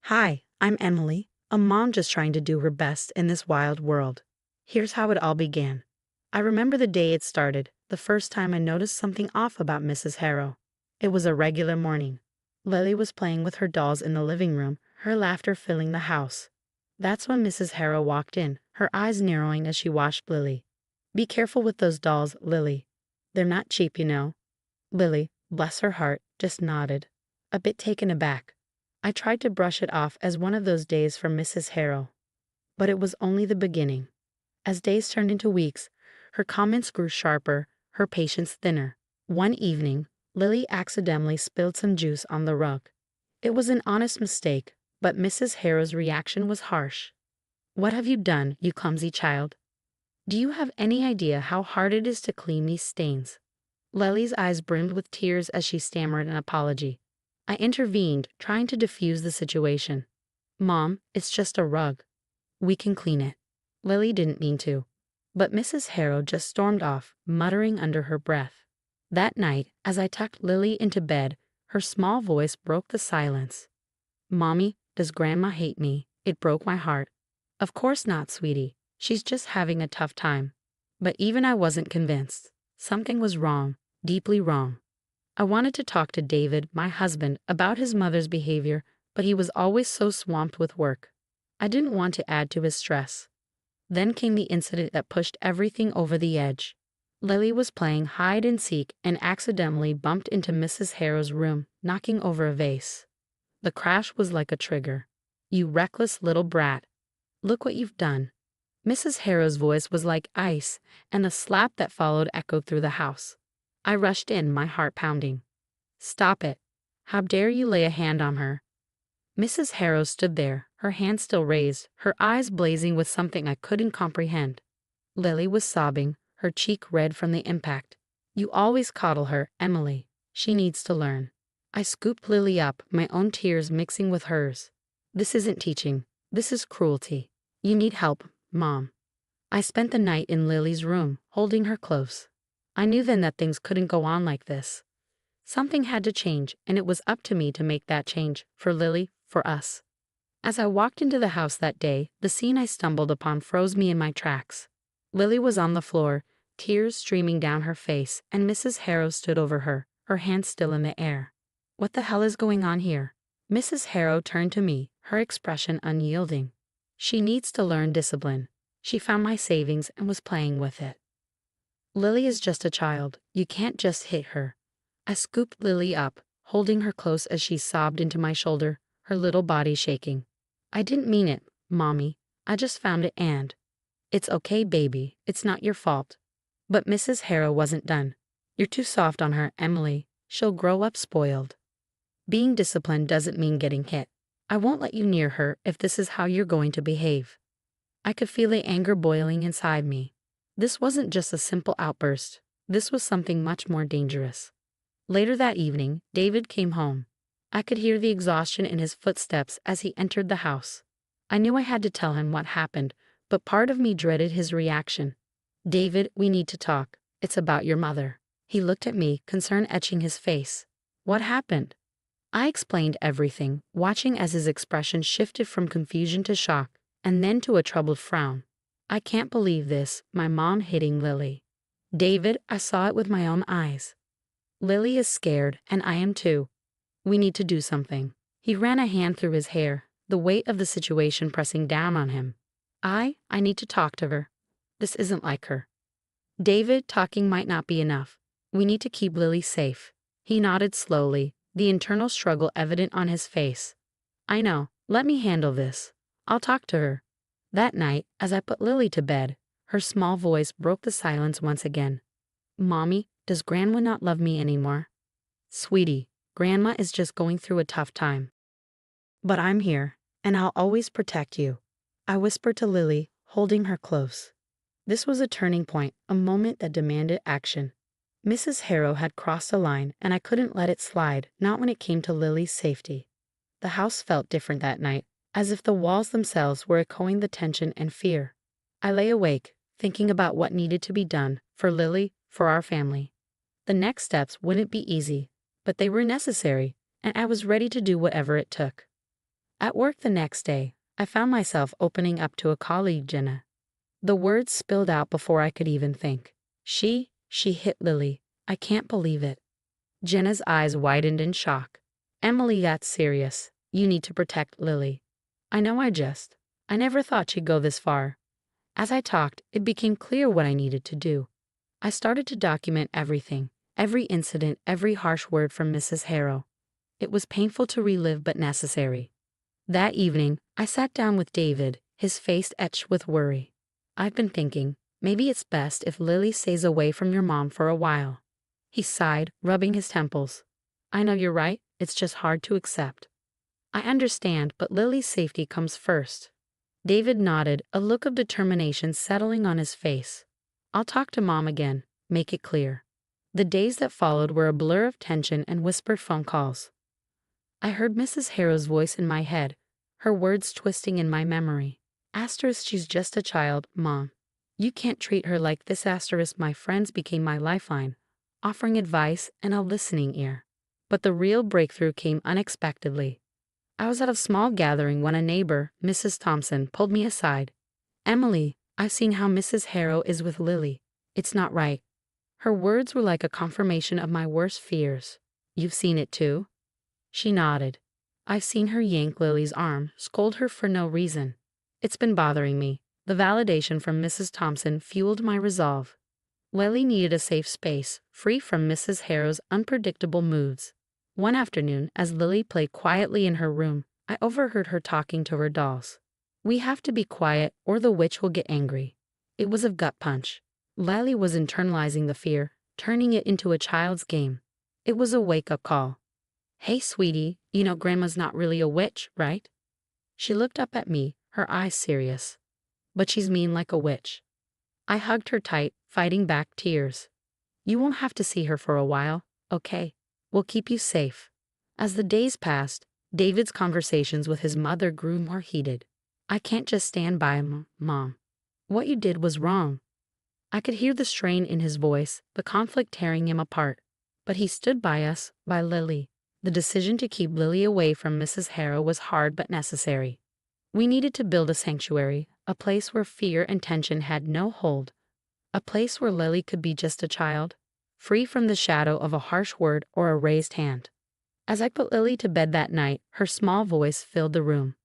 Hi, I'm Emily, a mom just trying to do her best in this wild world. Here's how it all began. I remember the day it started, the first time I noticed something off about Mrs. Harrow. It was a regular morning. Lily was playing with her dolls in the living room, her laughter filling the house. That's when Mrs. Harrow walked in, her eyes narrowing as she watched Lily. "Be careful with those dolls, Lily. They're not cheap, you know." Lily, bless her heart, just nodded, a bit taken aback. I tried to brush it off as one of those days from Mrs. Harrow. But it was only the beginning. As days turned into weeks, her comments grew sharper, her patience thinner. One evening, Lily accidentally spilled some juice on the rug. It was an honest mistake, but Mrs. Harrow's reaction was harsh. "What have you done, you clumsy child? Do you have any idea how hard it is to clean these stains?" Lily's eyes brimmed with tears as she stammered an apology. I intervened, trying to defuse the situation. "Mom, it's just a rug. We can clean it." Lily didn't mean to. But Mrs. Harrow just stormed off, muttering under her breath. That night, as I tucked Lily into bed, her small voice broke the silence. "Mommy, does Grandma hate me?" It broke my heart. "Of course not, sweetie. She's just having a tough time." But even I wasn't convinced. Something was wrong, deeply wrong. I wanted to talk to David, my husband, about his mother's behavior, but he was always so swamped with work. I didn't want to add to his stress. Then came the incident that pushed everything over the edge. Lily was playing hide and seek and accidentally bumped into Mrs. Harrow's room, knocking over a vase. The crash was like a trigger. "You reckless little brat. Look what you've done." Mrs. Harrow's voice was like ice, and the slap that followed echoed through the house. I rushed in, my heart pounding. "Stop it. How dare you lay a hand on her?" Mrs. Harrow stood there, her hand still raised, her eyes blazing with something I couldn't comprehend. Lily was sobbing, her cheek red from the impact. "You always coddle her, Emily. She needs to learn." I scooped Lily up, my own tears mixing with hers. "This isn't teaching. This is cruelty. You need help, Mom." I spent the night in Lily's room, holding her close. I knew then that things couldn't go on like this. Something had to change, and it was up to me to make that change, for Lily, for us. As I walked into the house that day, the scene I stumbled upon froze me in my tracks. Lily was on the floor, tears streaming down her face, and Mrs. Harrow stood over her hands still in the air. "What the hell is going on here?" Mrs. Harrow turned to me, her expression unyielding. "She needs to learn discipline. She found my savings and was playing with it." "Lily is just a child. You can't just hit her." I scooped Lily up, holding her close as she sobbed into my shoulder, her little body shaking. "I didn't mean it, Mommy. I just found it and—" "It's okay, baby. It's not your fault." But Mrs. Harrow wasn't done. "You're too soft on her, Emily. She'll grow up spoiled. Being disciplined doesn't mean getting hit. I won't let you near her if this is how you're going to behave." I could feel the anger boiling inside me. This wasn't just a simple outburst. This was something much more dangerous. Later that evening, David came home. I could hear the exhaustion in his footsteps as he entered the house. I knew I had to tell him what happened, but part of me dreaded his reaction. "David, we need to talk. It's about your mother." He looked at me, concern etching his face. "What happened?" I explained everything, watching as his expression shifted from confusion to shock, and then to a troubled frown. "I can't believe this, my mom hitting Lily." "David, I saw it with my own eyes. Lily is scared, and I am too. We need to do something." He ran a hand through his hair, the weight of the situation pressing down on him. I need to talk to her. This isn't like her." "David, talking might not be enough. We need to keep Lily safe." He nodded slowly, the internal struggle evident on his face. "I know. Let me handle this. I'll talk to her." That night, as I put Lily to bed, her small voice broke the silence once again. "Mommy, does Grandma not love me anymore?" "Sweetie, Grandma is just going through a tough time. But I'm here, and I'll always protect you," I whispered to Lily, holding her close. This was a turning point, a moment that demanded action. Mrs. Harrow had crossed a line, and I couldn't let it slide, not when it came to Lily's safety. The house felt different that night, as if the walls themselves were echoing the tension and fear. I lay awake, thinking about what needed to be done, for Lily, for our family. The next steps wouldn't be easy, but they were necessary, and I was ready to do whatever it took. At work the next day, I found myself opening up to a colleague, Jenna. The words spilled out before I could even think. She hit Lily. I can't believe it. Jenna's eyes widened in shock. Emily got serious. You need to protect Lily. I know I never thought she'd go this far. As I talked, it became clear what I needed to do. I started to document everything, every incident, every harsh word from Mrs. Harrow. It was painful to relive but necessary. That evening, I sat down with David, his face etched with worry. I've been thinking, maybe it's best if Lily stays away from your mom for a while. He sighed, rubbing his temples. I know you're right, it's just hard to accept. I understand, but Lily's safety comes first. David nodded, a look of determination settling on his face. I'll talk to Mom again, make it clear. The days that followed were a blur of tension and whispered phone calls. I heard Mrs. Harrow's voice in my head, her words twisting in my memory. Asterisk, she's just a child, Mom. You can't treat her like this. Asterisk, my friends became my lifeline, offering advice and a listening ear. But the real breakthrough came unexpectedly. I was at a small gathering when a neighbor, Mrs. Thompson, pulled me aside. Emily, I've seen how Mrs. Harrow is with Lily. It's not right. Her words were like a confirmation of my worst fears. You've seen it too? She nodded. I've seen her yank Lily's arm, scold her for no reason. It's been bothering me. The validation from Mrs. Thompson fueled my resolve. Lily needed a safe space, free from Mrs. Harrow's unpredictable moods. One afternoon, as Lily played quietly in her room, I overheard her talking to her dolls. We have to be quiet or the witch will get angry. It was a gut punch. Lily was internalizing the fear, turning it into a child's game. It was a wake-up call. Hey, sweetie, you know Grandma's not really a witch, right? She looked up at me, her eyes serious. But she's mean like a witch. I hugged her tight, fighting back tears. You won't have to see her for a while, okay? We'll keep you safe. As the days passed, David's conversations with his mother grew more heated. I can't just stand by him, Mom. What you did was wrong. I could hear the strain in his voice, the conflict tearing him apart. But he stood by us, by Lily. The decision to keep Lily away from Mrs. Harrow was hard but necessary. We needed to build a sanctuary, a place where fear and tension had no hold. A place where Lily could be just a child, free from the shadow of a harsh word or a raised hand. As I put Lily to bed that night, her small voice filled the room.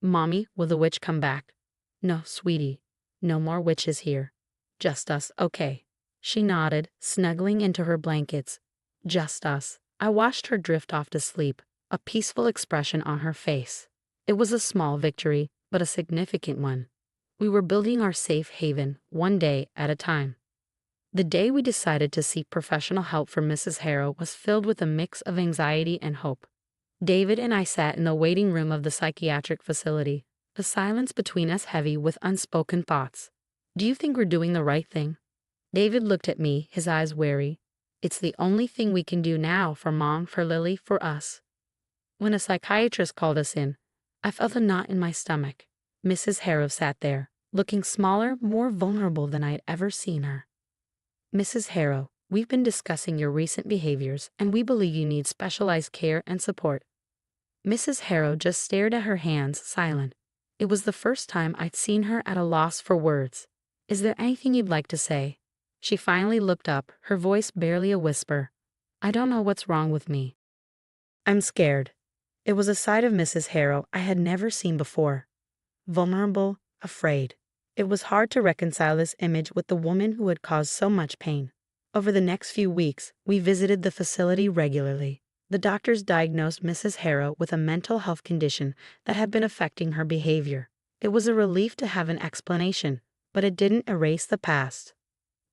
Mommy, will the witch come back? No, sweetie. No more witches here. Just us, okay. She nodded, snuggling into her blankets. Just us. I watched her drift off to sleep, a peaceful expression on her face. It was a small victory, but a significant one. We were building our safe haven, one day at a time. The day we decided to seek professional help from Mrs. Harrow was filled with a mix of anxiety and hope. David and I sat in the waiting room of the psychiatric facility, the silence between us heavy with unspoken thoughts. Do you think we're doing the right thing? David looked at me, his eyes wary. It's the only thing we can do now for Mom, for Lily, for us. When a psychiatrist called us in, I felt a knot in my stomach. Mrs. Harrow sat there, looking smaller, more vulnerable than I'd ever seen her. Mrs. Harrow, we've been discussing your recent behaviors, and we believe you need specialized care and support. Mrs. Harrow just stared at her hands, silent. It was the first time I'd seen her at a loss for words. Is there anything you'd like to say? She finally looked up, her voice barely a whisper. I don't know what's wrong with me. I'm scared. It was a side of Mrs. Harrow I had never seen before. Vulnerable, afraid. It was hard to reconcile this image with the woman who had caused so much pain. Over the next few weeks, we visited the facility regularly. The doctors diagnosed Mrs. Harrow with a mental health condition that had been affecting her behavior. It was a relief to have an explanation, but it didn't erase the past.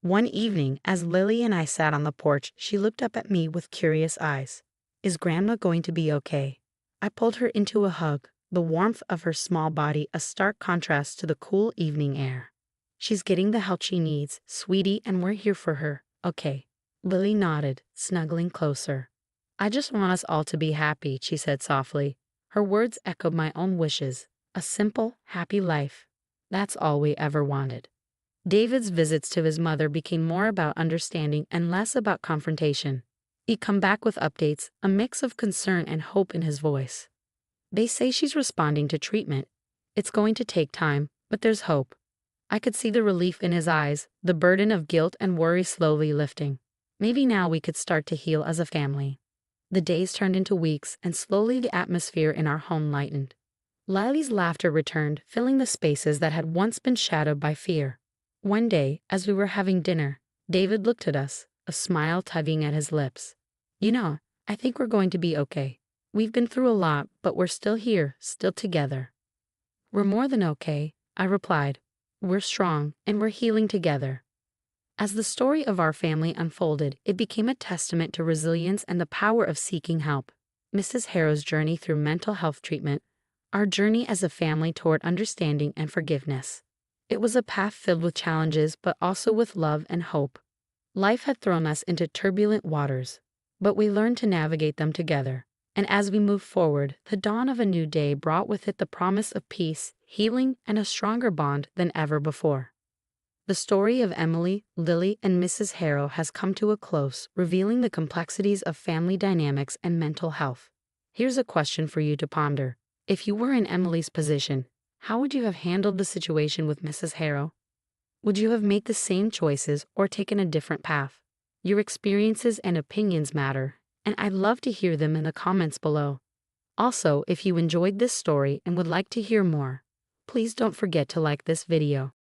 One evening, as Lily and I sat on the porch, she looked up at me with curious eyes. Is Grandma going to be okay? I pulled her into a hug, the warmth of her small body a stark contrast to the cool evening air. She's getting the help she needs, sweetie, and we're here for her, okay? Lily nodded, snuggling closer. I just want us all to be happy, she said softly. Her words echoed my own wishes. A simple, happy life. That's all we ever wanted. David's visits to his mother became more about understanding and less about confrontation. He'd come back with updates, a mix of concern and hope in his voice. They say she's responding to treatment. It's going to take time, but there's hope. I could see the relief in his eyes, the burden of guilt and worry slowly lifting. Maybe now we could start to heal as a family. The days turned into weeks, and slowly the atmosphere in our home lightened. Lily's laughter returned, filling the spaces that had once been shadowed by fear. One day, as we were having dinner, David looked at us, a smile tugging at his lips. "You know, I think we're going to be okay. We've been through a lot, but we're still here, still together." "We're more than okay," I replied. "We're strong, and we're healing together." As the story of our family unfolded, it became a testament to resilience and the power of seeking help. Mrs. Harrow's journey through mental health treatment, our journey as a family toward understanding and forgiveness. It was a path filled with challenges, but also with love and hope. Life had thrown us into turbulent waters, but we learned to navigate them together. And as we moved forward, the dawn of a new day brought with it the promise of peace, healing, and a stronger bond than ever before. The story of Emily, Lily, and Mrs. Harrow has come to a close, revealing the complexities of family dynamics and mental health. Here's a question for you to ponder. If you were in Emily's position, how would you have handled the situation with Mrs. Harrow? Would you have made the same choices or taken a different path? Your experiences and opinions matter, and I'd love to hear them in the comments below. Also, if you enjoyed this story and would like to hear more, please don't forget to like this video.